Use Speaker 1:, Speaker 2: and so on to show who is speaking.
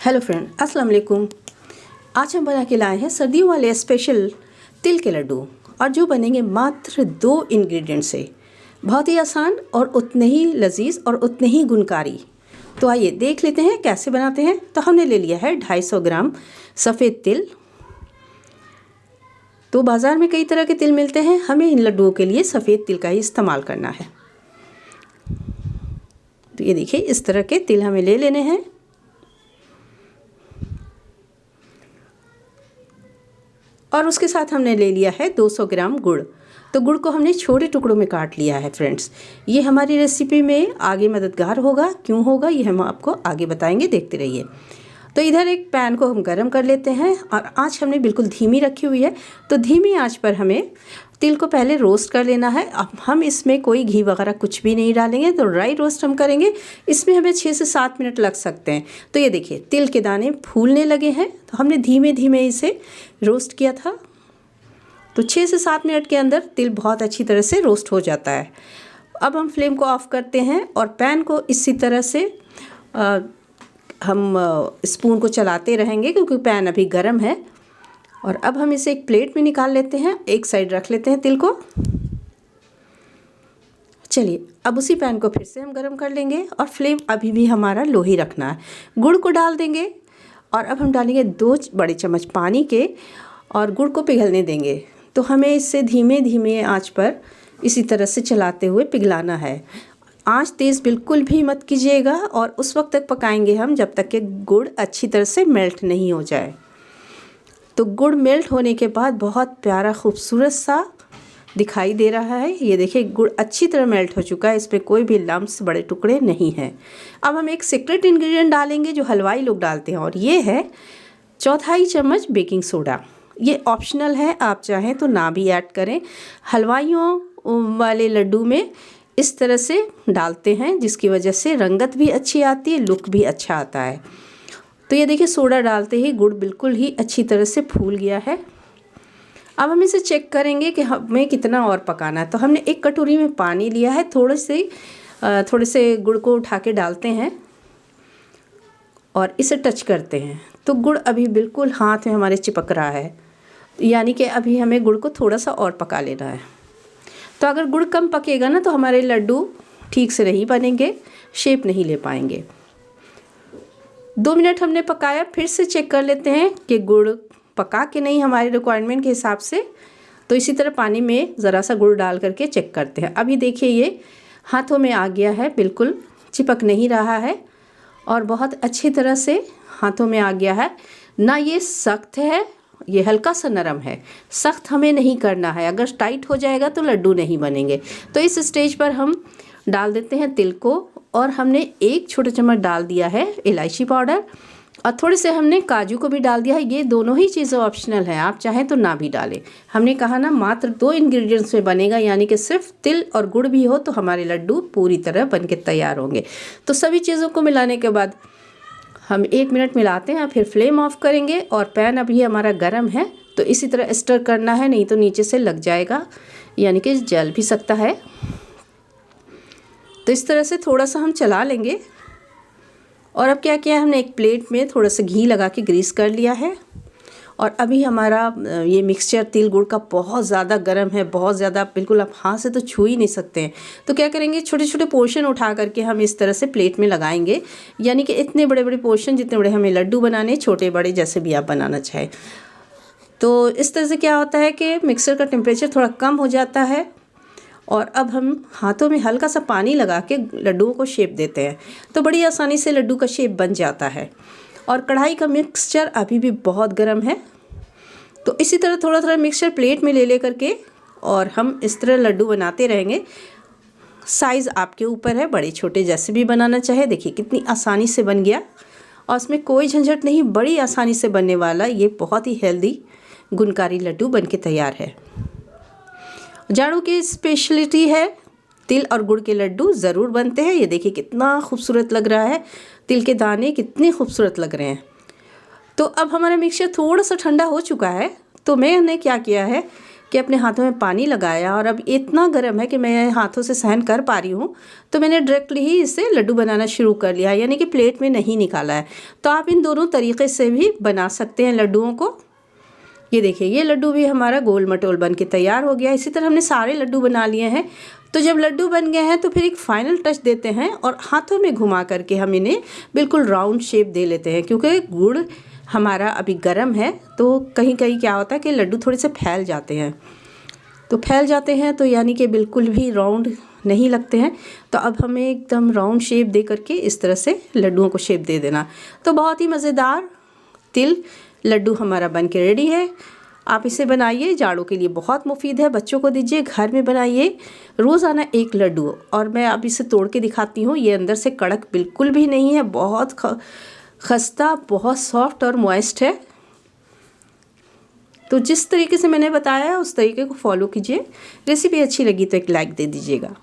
Speaker 1: Hello friend, अस्सलाम वालेकुम। आज हम बना के लाए हैं सर्दियों वाले स्पेशल तिल के लड्डू, और जो बनेंगे मात्र 2 इंग्रेडिएंट से। बहुत ही आसान और उतने ही लजीज और उतने ही गुणकारी। तो आइए देख लेते हैं कैसे बनाते हैं। तो हमने ले लिया है 250 ग्राम सफ़ेद तिल। तो बाज़ार में कई तरह के तिल मिलते हैं, हमें इन लड्डुओं के लिए सफ़ेद तिल का ही इस्तेमाल करना है। तो ये देखिए, इस तरह के तिल हमें ले लेने हैं। और उसके साथ हमने ले लिया है 200 ग्राम गुड़। तो गुड़ को हमने छोटे टुकड़ों में काट लिया है फ्रेंड्स। ये हमारी रेसिपी में आगे मददगार होगा। क्यों होगा ये हम आपको आगे बताएंगे, देखते रहिए। तो इधर एक पैन को हम गरम कर लेते हैं, और आंच हमने बिल्कुल धीमी रखी हुई है। तो धीमी आंच पर हमें तिल को पहले रोस्ट कर लेना है। अब हम इसमें कोई घी वगैरह कुछ भी नहीं डालेंगे, तो ड्राई रोस्ट हम करेंगे। इसमें हमें 6 से 7 मिनट लग सकते हैं। तो ये देखिए, तिल के दाने फूलने लगे हैं। तो हमने धीमे धीमे इसे रोस्ट किया था। तो 6 से 7 मिनट के अंदर तिल बहुत अच्छी तरह से रोस्ट हो जाता है। अब हम फ्लेम को ऑफ करते हैं और पैन को इसी तरह से हम स्पून को चलाते रहेंगे, क्योंकि पैन अभी गर्म है। और अब हम इसे एक प्लेट में निकाल लेते हैं, एक साइड रख लेते हैं तिल को। चलिए, अब उसी पैन को फिर से हम गर्म कर लेंगे, और फ्लेम अभी भी हमारा लो ही रखना है। गुड़ को डाल देंगे, और अब हम डालेंगे 2 बड़े चम्मच पानी के, और गुड़ को पिघलने देंगे। तो हमें इसे धीमे धीमे आंच पर इसी तरह से चलाते हुए पिघलाना है। आंच तेज़ बिल्कुल भी मत कीजिएगा, और उस वक्त तक पकाएंगे हम जब तक कि गुड़ अच्छी तरह से मेल्ट नहीं हो जाए। तो गुड़ मेल्ट होने के बाद बहुत प्यारा खूबसूरत सा दिखाई दे रहा है। ये देखिए, गुड़ अच्छी तरह मेल्ट हो चुका है, इस पर कोई भी लम्स बड़े टुकड़े नहीं हैं। अब हम एक सीक्रेट इंग्रेडिएंट डालेंगे जो हलवाई लोग डालते हैं, और ये है 1/4 चम्मच बेकिंग सोडा। ये ऑप्शनल है, आप चाहें तो ना भी ऐड करें। हलवाइयों वाले लड्डू में इस तरह से डालते हैं, जिसकी वजह से रंगत भी अच्छी आती है, लुक भी अच्छा आता है। तो ये देखिए, सोडा डालते ही गुड़ बिल्कुल ही अच्छी तरह से फूल गया है। अब हम इसे चेक करेंगे कि हमें कितना और पकाना है। तो हमने एक कटोरी में पानी लिया है, थोड़े से गुड़ को उठा के डालते हैं और इसे टच करते हैं। तो गुड़ अभी बिल्कुल हाथ में हमारे चिपक रहा है, यानी कि अभी हमें गुड़ को थोड़ा सा और पका लेना है। तो अगर गुड़ कम पकेगा ना, तो हमारे लड्डू ठीक से नहीं बनेंगे, शेप नहीं ले पाएंगे। 2 मिनट हमने पकाया, फिर से चेक कर लेते हैं कि गुड़ पका के नहीं हमारे रिक्वायरमेंट के हिसाब से। तो इसी तरह पानी में ज़रा सा गुड़ डाल करके चेक करते हैं। अभी देखिए, ये हाथों में आ गया है, बिल्कुल चिपक नहीं रहा है, और बहुत अच्छी तरह से हाथों में आ गया है। ना ये सख्त है, ये हल्का सा नरम है। सख्त हमें नहीं करना है, अगर टाइट हो जाएगा तो लड्डू नहीं बनेंगे। तो इस स्टेज पर हम डाल देते हैं तिल को, और हमने 1 छोटा चम्मच डाल दिया है इलायची पाउडर, और थोड़े से हमने काजू को भी डाल दिया है। ये दोनों ही चीज़ें ऑप्शनल हैं, आप चाहें तो ना भी डालें। हमने कहा ना, मात्र 2 इंग्रेडिएंट्स में बनेगा, यानी कि सिर्फ तिल और गुड़ भी हो तो हमारे लड्डू पूरी तरह बन के तैयार होंगे। तो सभी चीज़ों को मिलाने के बाद हम 1 मिनट मिलाते हैं, फिर फ्लेम ऑफ करेंगे। और पैन अभी हमारा गर्म है, तो इसी तरह स्टर करना है, नहीं तो नीचे से लग जाएगा, यानी कि जल भी सकता है। तो इस तरह से थोड़ा सा हम चला लेंगे। और अब क्या किया, हमने एक प्लेट में थोड़ा सा घी लगा के ग्रीस कर लिया है। और अभी हमारा ये मिक्सचर तिल गुड़ का बहुत ज़्यादा गर्म है, बहुत ज़्यादा, बिल्कुल आप हाथ से तो छू ही नहीं सकते हैं। तो क्या करेंगे, छोटे छोटे पोर्शन उठा करके हम इस तरह से प्लेट में लगाएंगे, यानी कि इतने बड़े बड़े पोर्शन, जितने बड़े हमें लड्डू बनाने, छोटे बड़े जैसे भी आप बनाना चाहें। तो इस तरह से क्या होता है कि मिक्सर का टेम्परेचर थोड़ा कम हो जाता है। और अब हम हाथों में हल्का सा पानी लगा के लड्डुओं को शेप देते हैं, तो बड़ी आसानी से लड्डू का शेप बन जाता है। और कढ़ाई का मिक्सचर अभी भी बहुत गर्म है। तो इसी तरह थोड़ा थोड़ा मिक्सचर प्लेट में ले करके, और हम इस तरह लड्डू बनाते रहेंगे। साइज़ आपके ऊपर है, बड़े छोटे जैसे भी बनाना चाहे। देखिए कितनी आसानी से बन गया, और उसमें कोई झंझट नहीं, बड़ी आसानी से बनने वाला ये बहुत ही हेल्दी गुणकारी लड्डू बन के तैयार है। जाड़ों की स्पेशलिटी है, तिल और गुड़ के लड्डू ज़रूर बनते हैं। ये देखिए कितना खूबसूरत लग रहा है, तिल के दाने कितने खूबसूरत लग रहे हैं। तो अब हमारा मिक्सचर थोड़ा सा ठंडा हो चुका है। तो मैंने क्या किया है कि अपने हाथों में पानी लगाया और अब इतना गर्म है कि मैं हाथों से सहन कर पा रही हूँ, तो मैंने डायरेक्टली ही इससे लड्डू बनाना शुरू कर लिया, यानी कि प्लेट में नहीं निकाला है। तो आप इन दोनों तरीक़े से भी बना सकते हैं लड्डुओं को। ये देखिए, ये लड्डू भी हमारा गोल मटोल बन के तैयार हो गया। इसी तरह हमने सारे लड्डू बना लिए हैं। तो जब लड्डू बन गए हैं तो फिर एक फाइनल टच देते हैं और हाथों में घुमा करके हम इन्हें बिल्कुल राउंड शेप दे लेते हैं, क्योंकि गुड़ हमारा अभी गर्म है तो कहीं कहीं क्या होता है कि लड्डू थोड़े से फैल जाते हैं। तो फैल जाते हैं तो यानी कि बिल्कुल भी राउंड नहीं लगते हैं। तो अब हमें एकदम राउंड शेप दे करके इस तरह से लड्डुओं को शेप दे देना। तो बहुत ही मज़ेदार तिल लड्डू हमारा बन के रेडी है। आप इसे बनाइए, जाड़ों के लिए बहुत मुफीद है। बच्चों को दीजिए, घर में बनाइए रोज़ाना एक लड्डू। और मैं अब इसे तोड़ के दिखाती हूँ। ये अंदर से कड़क बिल्कुल भी नहीं है, बहुत खस्ता, बहुत सॉफ्ट और मॉइस्ट है। तो जिस तरीके से मैंने बताया उस तरीके को फॉलो कीजिए। रेसिपी अच्छी लगी तो एक लाइक दे दीजिएगा।